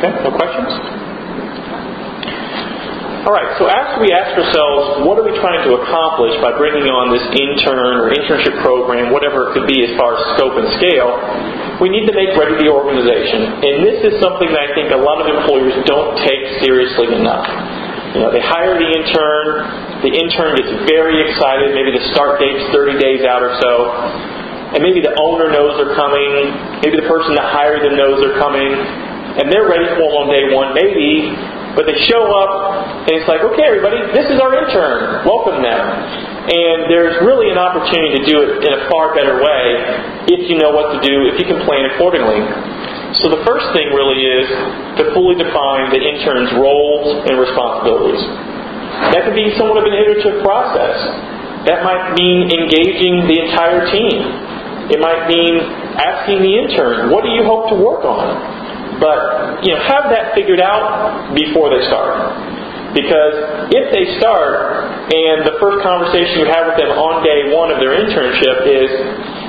Okay, no questions? All right, so after we ask ourselves, what are we trying to accomplish by bringing on this intern or internship program, whatever it could be as far as scope and scale, we need to make ready the organization. And this is something that I think a lot of employers don't take seriously enough. They hire the intern gets very excited, maybe the start date's 30 days out or so, and maybe the owner knows they're coming, maybe the person that hired them knows they're coming, and they're ready for them on day one, maybe. But they show up, and it's like, okay, everybody, this is our intern. Welcome them. And there's really an opportunity to do it in a far better way if you know what to do, if you can plan accordingly. So the first thing really is to fully define the intern's roles and responsibilities. That could be somewhat of an iterative process. That might mean engaging the entire team. It might mean asking the intern, what do you hope to work on? But, have that figured out before they start. Because if they start, and the first conversation you have with them on day one of their internship is,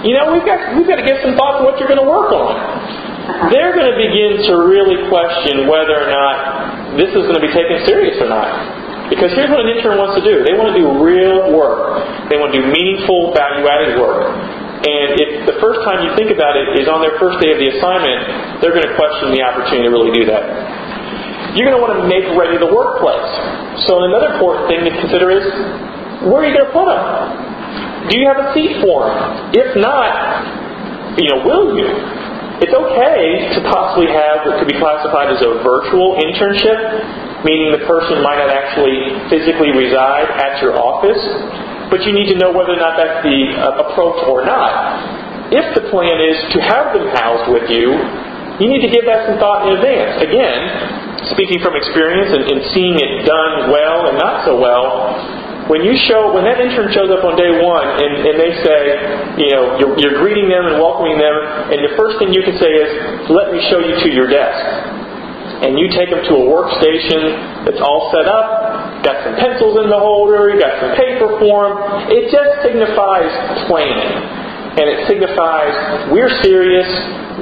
we've got to give some thought to what you're going to work on. They're going to begin to really question whether or not this is going to be taken serious or not. Because here's what an intern wants to do. They want to do real work. They want to do meaningful, value-added work. And if the first time you think about it is on their first day of the assignment, they're going to question the opportunity to really do that. You're going to want to make ready the workplace. So another important thing to consider is, where are you going to put them? Do you have a seat for them? If not, will you? It's okay to possibly have what could be classified as a virtual internship, meaning the person might not actually physically reside at your office, but you need to know whether or not that's the approach or not. If the plan is to have them housed with you, you need to give that some thought in advance. Again, speaking from experience and seeing it done well and not so well, when that intern shows up on day one and they say, you're greeting them and welcoming them, and the first thing you can say is, let me show you to your desk. And you take them to a workstation that's all set up, got some pencils in the holder, you got some paper for them. It just signifies planning. And it signifies we're serious,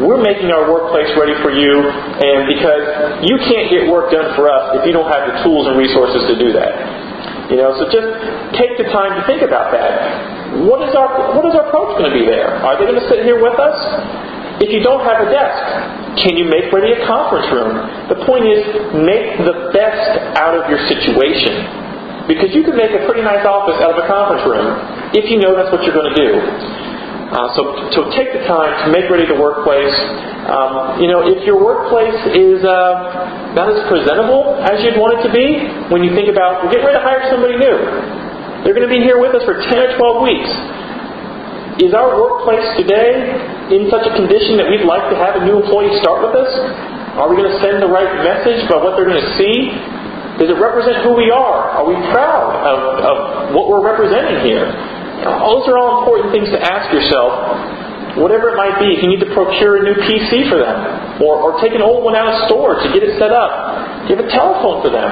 we're making our workplace ready for you, and because you can't get work done for us if you don't have the tools and resources to do that. So just take the time to think about that. What is our approach going to be there? Are they going to sit here with us? If you don't have a desk, can you make ready a conference room? The point is, make the best out of your situation. Because you can make a pretty nice office out of a conference room if you know that's what you're going to do. So take the time to make ready the workplace. If your workplace is not as presentable as you'd want it to be, when you think about, we're getting ready to hire somebody new. They're going to be here with us for 10 or 12 weeks. Is our workplace today in such a condition that we'd like to have a new employee start with us? Are we going to send the right message about what they're going to see? Does it represent who we are? Are we proud of what we're representing here? Those are all important things to ask yourself. Whatever it might be, if you need to procure a new PC for them, or take an old one out of storage to get it set up, give a telephone for them.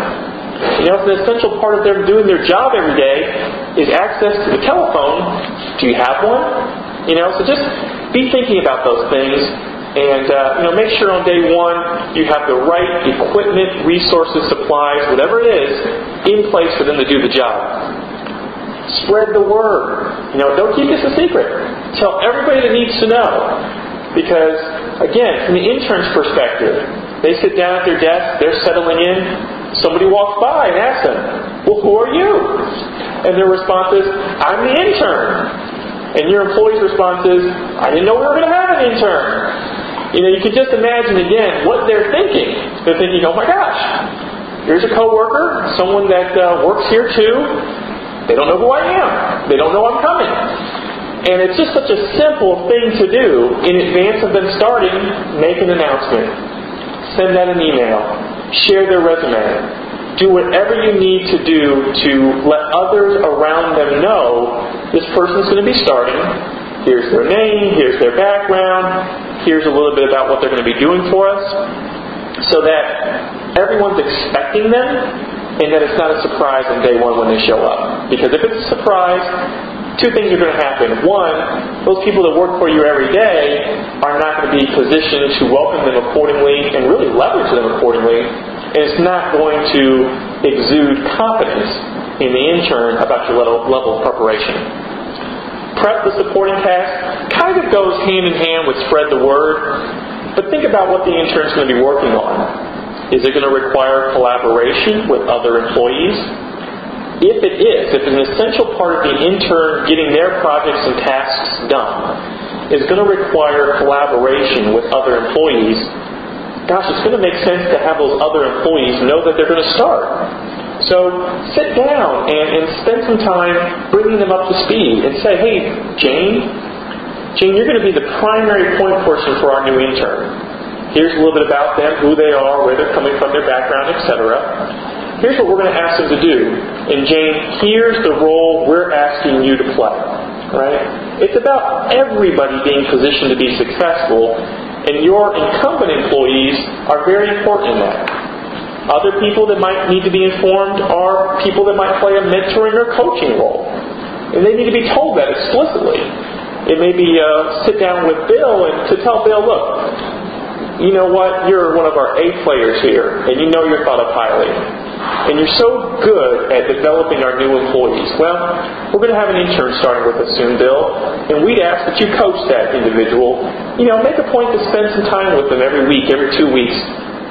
It's an essential part of them doing their job every day is access to the telephone. Do you have one? So just be thinking about those things, and make sure on day one you have the right equipment, resources, supplies, whatever it is, in place for them to do the job. Spread the word. Don't keep this a secret. Tell everybody that needs to know. Because, again, from the intern's perspective, they sit down at their desk, they're settling in. Somebody walks by and asks them, well, who are you? And their response is, I'm the intern. And your employee's response is, I didn't know we were going to have an intern. You can just imagine, again, what they're thinking. They're thinking, oh my gosh, here's a coworker, someone that works here too. They don't know who I am. They don't know I'm coming. And it's just such a simple thing to do in advance of them starting. Make an announcement. Send out an email. Share their resume. Do whatever you need to do to let others around them know this person's going to be starting. Here's their name. Here's their background. Here's a little bit about what they're going to be doing for us. So that everyone's expecting them, and that it's not a surprise on day one when they show up. Because if it's a surprise, two things are going to happen. One, those people that work for you every day are not going to be positioned to welcome them accordingly and really leverage them accordingly, and it's not going to exude confidence in the intern about your level of preparation. Prep the supporting task kind of goes hand in hand with spread the word, but think about what the intern's going to be working on. Is it going to require collaboration with other employees? If it is, if an essential part of the intern getting their projects and tasks done is going to require collaboration with other employees, gosh, it's going to make sense to have those other employees know that they're going to start. So sit down and spend some time bringing them up to speed and say, hey, Jane, you're going to be the primary point person for our new intern. Here's a little bit about them, who they are, where they're coming from, their background, etc. Here's what we're going to ask them to do. And Jane, here's the role we're asking you to play. Right? It's about everybody being positioned to be successful, and your incumbent employees are very important in that. Other people that might need to be informed are people that might play a mentoring or coaching role. And they need to be told that explicitly. It may be sit down with Bill and to tell Bill, look, you know what, you're one of our A players here, and you know you're thought of highly. And you're so good at developing our new employees. Well, we're going to have an intern starting with us soon, Bill, and we'd ask that you coach that individual. Make a point to spend some time with them every week, every 2 weeks.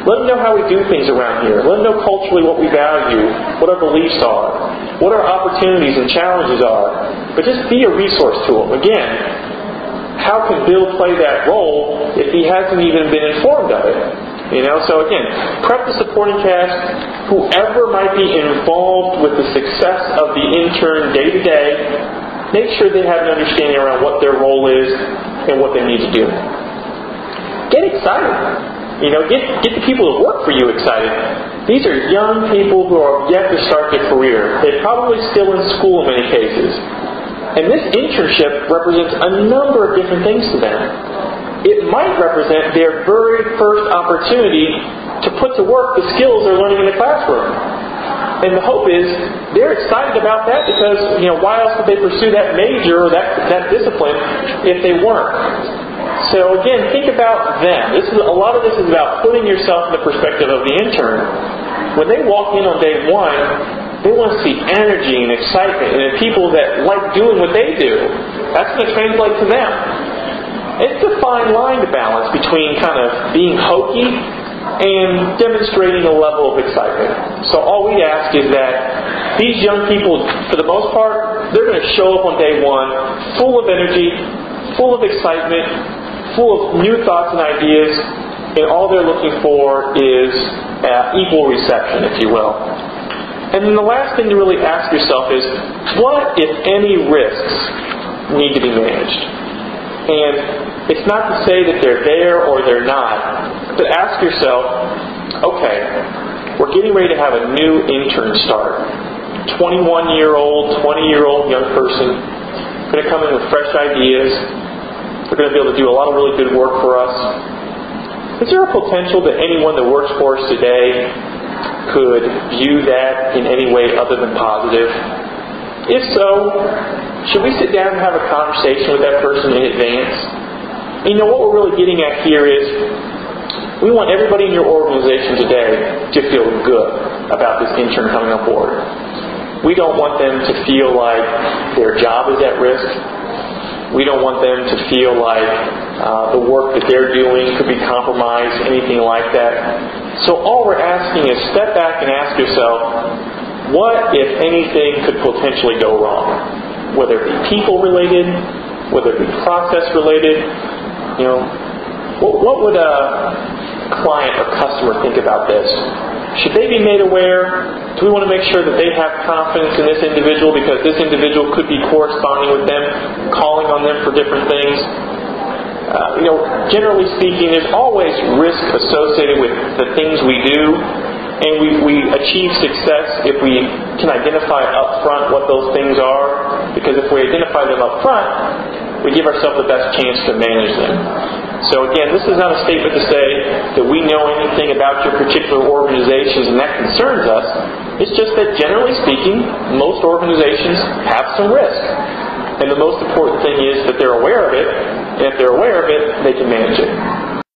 Let them know how we do things around here. Let them know culturally what we value, what our beliefs are, what our opportunities and challenges are. But just be a resource to them. Again, how can Bill play that role if he hasn't even been informed of it? So again, prep the supporting cast. Whoever might be involved with the success of the intern day to day, make sure they have an understanding around what their role is and what they need to do. Get excited. Get the people that work for you excited. These are young people who are yet to start their career. They're probably still in school in many cases. And this internship represents a number of different things to them. It might represent their very first opportunity to put to work the skills they're learning in the classroom. And the hope is they're excited about that because, why else would they pursue that major or that discipline if they weren't? So again, think about them. A lot of this is about putting yourself in the perspective of the intern. When they walk in on day one, they want to see energy and excitement and people that like doing what they do. That's going to translate to them. It's a fine line to balance between kind of being hokey and demonstrating a level of excitement. So all we ask is that these young people, for the most part, they're going to show up on day one full of energy, full of excitement, full of new thoughts and ideas, and all they're looking for is equal reception, if you will. And then the last thing to really ask yourself is, what, if any, risks need to be managed? And it's not to say that they're there or they're not, but ask yourself, okay, we're getting ready to have a new intern start. 21-year-old, 20-year-old young person, going to come in with fresh ideas. They're going to be able to do a lot of really good work for us. Is there a potential that anyone that works for us today could view that in any way other than positive? If so, should we sit down and have a conversation with that person in advance? And what we're really getting at here is we want everybody in your organization today to feel good about this intern coming on board. We don't want them to feel like their job is at risk. We don't want them to feel like the work that they're doing could be compromised, anything like that. So all we're asking is step back and ask yourself, what, if anything, could potentially go wrong? Whether it be people-related, whether it be process-related. What would a client or customer think about this? Should they be made aware? Do we want to make sure that they have confidence in this individual because this individual could be corresponding with them, calling on them for different things? Generally speaking, there's always risk associated with the things we do, and we achieve success if we can identify up front what those things are, because if we identify them up front, we give ourselves the best chance to manage them. So again, this is not a statement to say that we know anything about your particular organizations and that concerns us. It's just that generally speaking, most organizations have some risk. And the most important thing is that they're aware of it, and if they're aware of it, they can manage it.